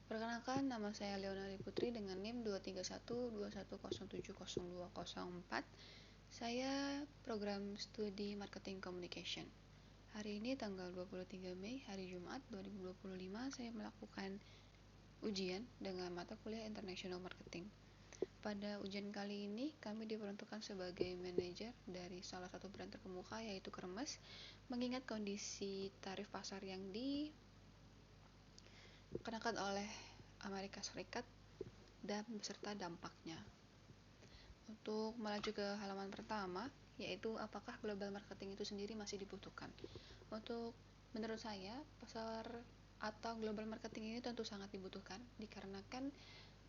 Perkenalkan, nama saya Leonari Putri dengan NIM 23121070204. Saya program studi Marketing Communication. Hari ini tanggal 23 Mei, hari Jumat 2025, saya melakukan ujian dengan mata kuliah International Marketing. Pada ujian kali ini, kami diperuntukkan sebagai manajer dari salah satu brand terkemuka, yaitu Kermes, mengingat kondisi tarif pasar yang dikenakan oleh Amerika Serikat dan beserta dampaknya. Untuk melaju ke halaman pertama, yaitu apakah global marketing itu sendiri masih dibutuhkan. Menurut saya, pasar atau global marketing ini tentu sangat dibutuhkan, dikarenakan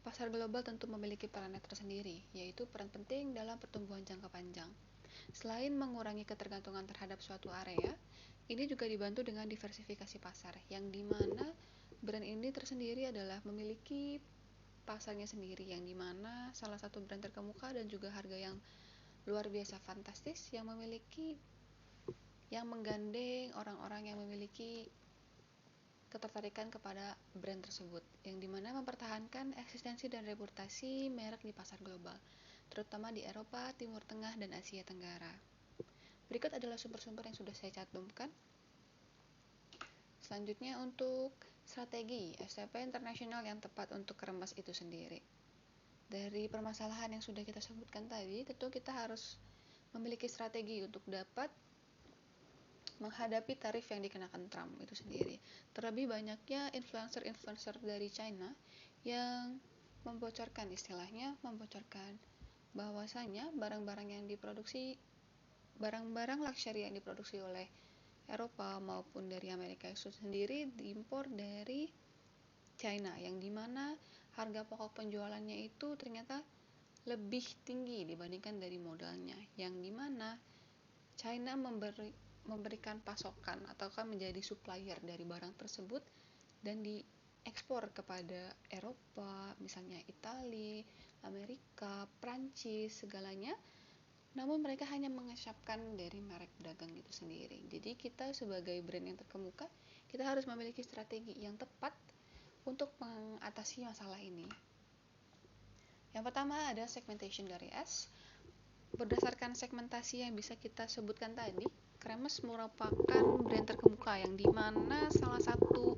pasar global tentu memiliki perannya tersendiri, yaitu peran penting dalam pertumbuhan jangka panjang. Selain mengurangi ketergantungan terhadap suatu area, ini juga dibantu dengan diversifikasi pasar, yang dimana brand ini tersendiri adalah memiliki pasarnya sendiri, yang dimana salah satu brand terkemuka dan juga harga yang luar biasa fantastis yang menggandeng orang-orang yang memiliki ketertarikan kepada brand tersebut, yang dimana mempertahankan eksistensi dan reputasi merek di pasar global, terutama di Eropa, Timur Tengah, dan Asia Tenggara. Berikut adalah sumber-sumber yang sudah saya cantumkan. Selanjutnya, untuk strategi STP internasional yang tepat untuk Kermes itu sendiri. Dari permasalahan yang sudah kita sebutkan tadi, tentu kita harus memiliki strategi untuk dapat menghadapi tarif yang dikenakan Trump itu sendiri. Terlebih banyaknya influencer dari China yang membocorkan bahwasanya barang-barang luxury yang diproduksi oleh Eropa maupun dari Amerika itu sendiri diimpor dari China, yang dimana harga pokok penjualannya itu ternyata lebih tinggi dibandingkan dari modalnya, yang dimana China memberikan pasokan ataukah menjadi supplier dari barang tersebut dan diekspor kepada Eropa, misalnya Italia, Amerika, Prancis, segalanya. Namun mereka hanya mengesapkan dari merek dagang itu sendiri. Jadi kita sebagai brand yang terkemuka, kita harus memiliki strategi yang tepat untuk mengatasi masalah ini. Yang pertama ada segmentation dari S. Berdasarkan segmentasi yang bisa kita sebutkan tadi, Kermes merupakan brand terkemuka, yang dimana salah satu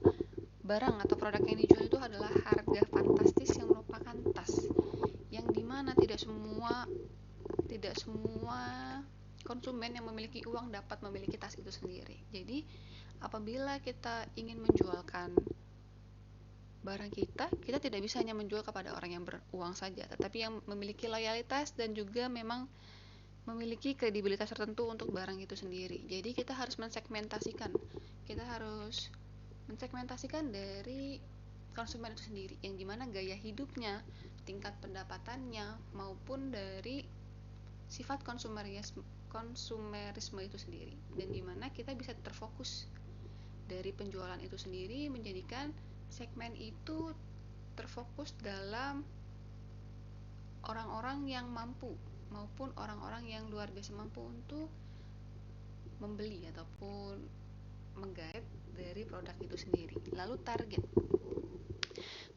barang atau produk yang dijual itu adalah harga fantastis yang merupakan tas, yang dimana tidak semua konsumen yang memiliki uang dapat memiliki tas itu sendiri. Jadi apabila kita ingin menjualkan barang kita tidak bisa hanya menjual kepada orang yang beruang saja, tetapi yang memiliki loyalitas dan juga memang memiliki kredibilitas tertentu untuk barang itu sendiri. Jadi kita harus mensegmentasikan dari konsumen itu sendiri, yang dimana gaya hidupnya, tingkat pendapatannya, maupun dari sifat konsumerisme itu sendiri, dan dimana kita bisa terfokus dari penjualan itu sendiri, menjadikan segmen itu terfokus dalam orang-orang yang mampu maupun orang-orang yang luar biasa mampu untuk membeli ataupun menggait dari produk itu sendiri. Lalu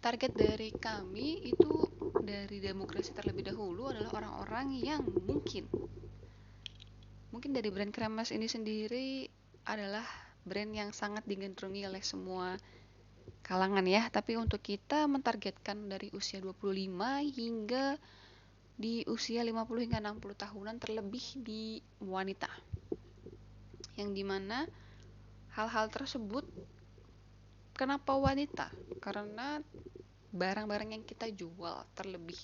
target dari kami itu dari demokrasi terlebih dahulu adalah orang-orang yang mungkin dari brand Kermes ini sendiri adalah brand yang sangat digandrungi oleh semua kalangan ya, tapi untuk kita mentargetkan dari usia 25 hingga di usia 50 hingga 60 tahunan, terlebih di wanita, yang dimana hal-hal tersebut kenapa wanita? Karena barang-barang yang kita jual, terlebih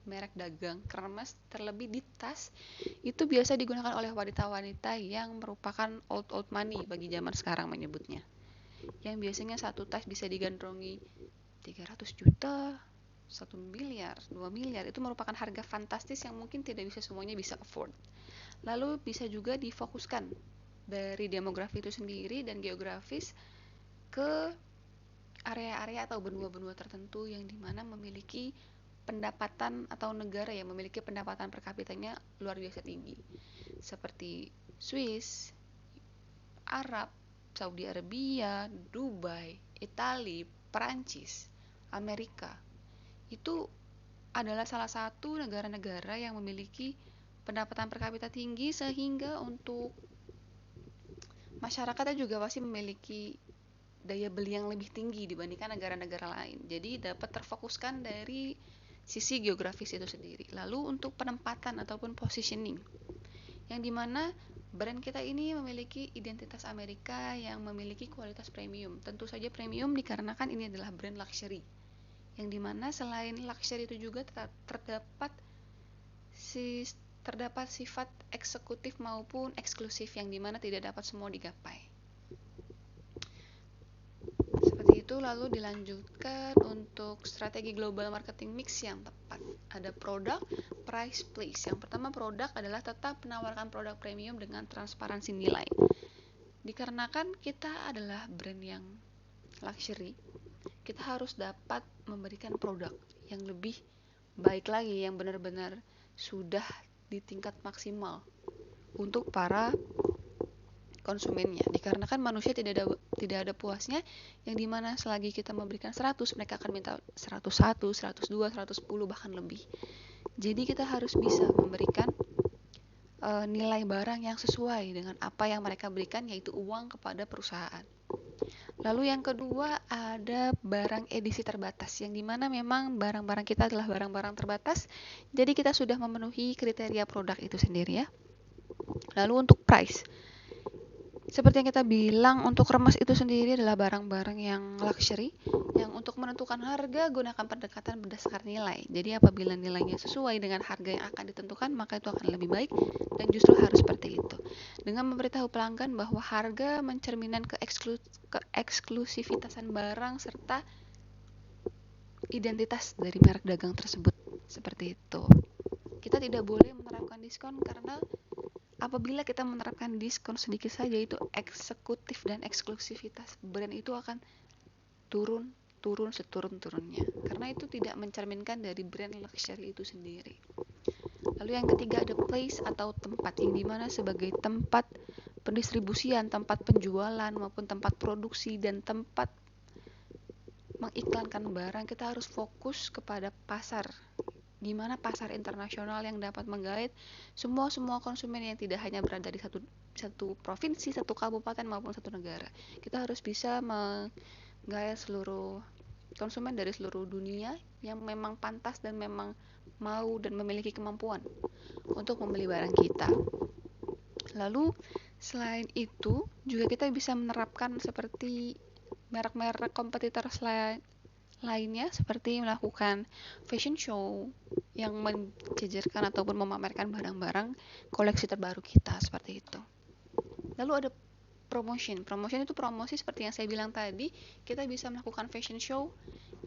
merek dagang Kermes, terlebih di tas, itu biasa digunakan oleh wanita-wanita yang merupakan old money bagi zaman sekarang menyebutnya, yang biasanya satu tas bisa digandrungi 300 juta, 1 miliar, 2 miliar. Itu merupakan harga fantastis yang mungkin tidak bisa semuanya bisa afford. Lalu bisa juga difokuskan dari demografi itu sendiri dan geografis ke area-area atau benua-benua tertentu yang dimana memiliki pendapatan atau negara yang memiliki pendapatan per kapitanya luar biasa tinggi, seperti Swiss, Arab, Saudi Arabia, Dubai, Italia, Perancis. Amerika itu adalah salah satu negara-negara yang memiliki pendapatan per kapita tinggi, sehingga untuk masyarakatnya juga pasti memiliki daya beli yang lebih tinggi dibandingkan negara-negara lain. Jadi dapat terfokuskan dari sisi geografis itu sendiri. Lalu untuk penempatan ataupun positioning, yang dimana brand kita ini memiliki identitas Amerika yang memiliki kualitas premium. Tentu saja premium dikarenakan ini adalah brand luxury, yang dimana selain luxury itu juga terdapat sifat eksekutif maupun eksklusif, yang dimana tidak dapat semua digapai. Seperti itu. Lalu dilanjutkan untuk strategi global marketing mix yang tepat. Ada produk, price, place. Yang pertama, produk adalah tetap menawarkan produk premium dengan transparansi nilai. Dikarenakan kita adalah brand yang luxury, kita harus dapat memberikan produk yang lebih baik lagi, yang benar-benar sudah di tingkat maksimal untuk para konsumennya. Dikarenakan manusia tidak ada puasnya, yang dimana selagi kita memberikan 100, mereka akan minta 101, 102, 110, bahkan lebih. Jadi kita harus bisa memberikan nilai barang yang sesuai dengan apa yang mereka berikan, yaitu uang kepada perusahaan. Lalu yang kedua ada barang edisi terbatas, yang dimana memang barang-barang kita adalah barang-barang terbatas, jadi kita sudah memenuhi kriteria produk itu sendiri ya. Lalu untuk price, seperti yang kita bilang, untuk remas itu sendiri adalah barang-barang yang luxury, yang untuk menentukan harga gunakan pendekatan berdasarkan nilai. Jadi apabila nilainya sesuai dengan harga yang akan ditentukan, maka itu akan lebih baik, dan justru harus seperti itu. Dengan memberitahu pelanggan bahwa harga mencerminkan keeksklusifitasan barang serta identitas dari merek dagang tersebut. Seperti itu. Kita tidak boleh menerapkan diskon, karena apabila kita menerapkan diskon sedikit saja, itu eksekutif dan eksklusivitas brand itu akan turun seturun-turunnya, karena itu tidak mencerminkan dari brand luxury itu sendiri. Lalu yang ketiga ada place atau tempat, yang dimana sebagai tempat pendistribusian, tempat penjualan maupun tempat produksi dan tempat mengiklankan barang, kita harus fokus kepada pasar, di mana pasar internasional yang dapat menggait semua konsumen yang tidak hanya berada di satu provinsi, satu kabupaten maupun satu negara. Kita harus bisa menggait seluruh konsumen dari seluruh dunia yang memang pantas dan memang mau dan memiliki kemampuan untuk membeli barang kita. Lalu selain itu juga kita bisa menerapkan seperti merek-merek kompetitor lainnya, seperti melakukan fashion show yang menjajarkan ataupun memamerkan barang-barang koleksi terbaru kita, seperti itu. Lalu ada promotion itu promosi seperti yang saya bilang tadi. Kita bisa melakukan fashion show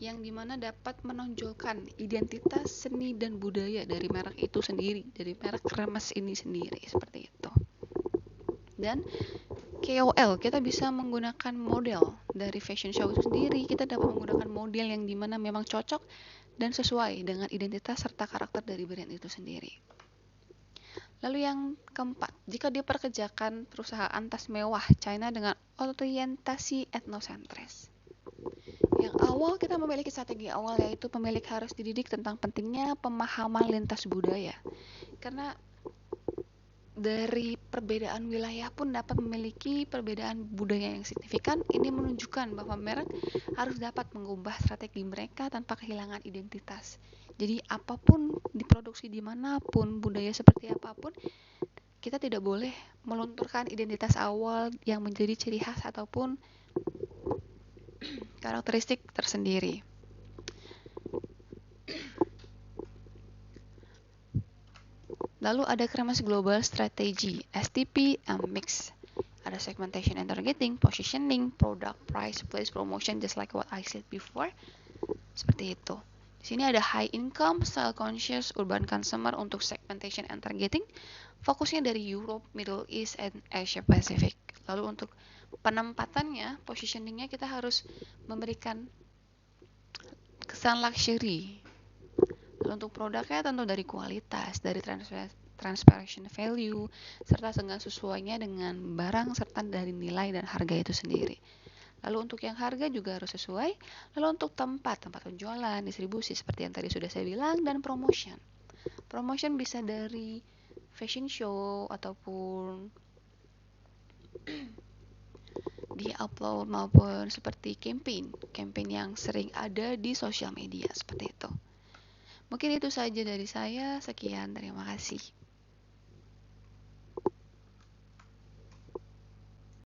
yang dimana dapat menonjolkan identitas seni dan budaya dari merek itu sendiri, dari merek remas ini sendiri, seperti itu. Dan KOL, kita bisa menggunakan model dari fashion show itu sendiri. Kita dapat menggunakan model yang dimana memang cocok dan sesuai dengan identitas serta karakter dari brand itu sendiri. Lalu yang keempat, jika diperkerjakan perusahaan tas mewah China dengan orientasi etnosentris. Yang awal, kita memiliki strategi awal, yaitu pemilik harus dididik tentang pentingnya pemahaman lintas budaya. Karena dari perbedaan wilayah pun dapat memiliki perbedaan budaya yang signifikan. Ini menunjukkan bahwa merek harus dapat mengubah strategi mereka tanpa kehilangan identitas. Jadi apapun diproduksi dimanapun, budaya seperti apapun, kita tidak boleh melunturkan identitas awal yang menjadi ciri khas ataupun karakteristik tersendiri. Lalu ada Kremas Global Strategy, STP, and Mix. Ada segmentation and targeting, positioning, product, price, place, promotion, just like what I said before. Seperti itu. Di sini ada high income, style conscious, urban consumer untuk segmentation and targeting. Fokusnya dari Europe, Middle East, and Asia Pacific. Lalu untuk penempatannya, positioningnya kita harus memberikan kesan luxury. Lalu untuk produknya tentu dari kualitas, dari transparation value, serta dengan sesuainya dengan barang serta dari nilai dan harga itu sendiri. Lalu untuk yang harga juga harus sesuai. Lalu untuk tempat penjualan, distribusi seperti yang tadi sudah saya bilang, dan promotion. Promotion bisa dari fashion show ataupun di upload maupun seperti campaign yang sering ada di sosial media seperti itu. Mungkin itu saja dari saya. Sekian, terima kasih.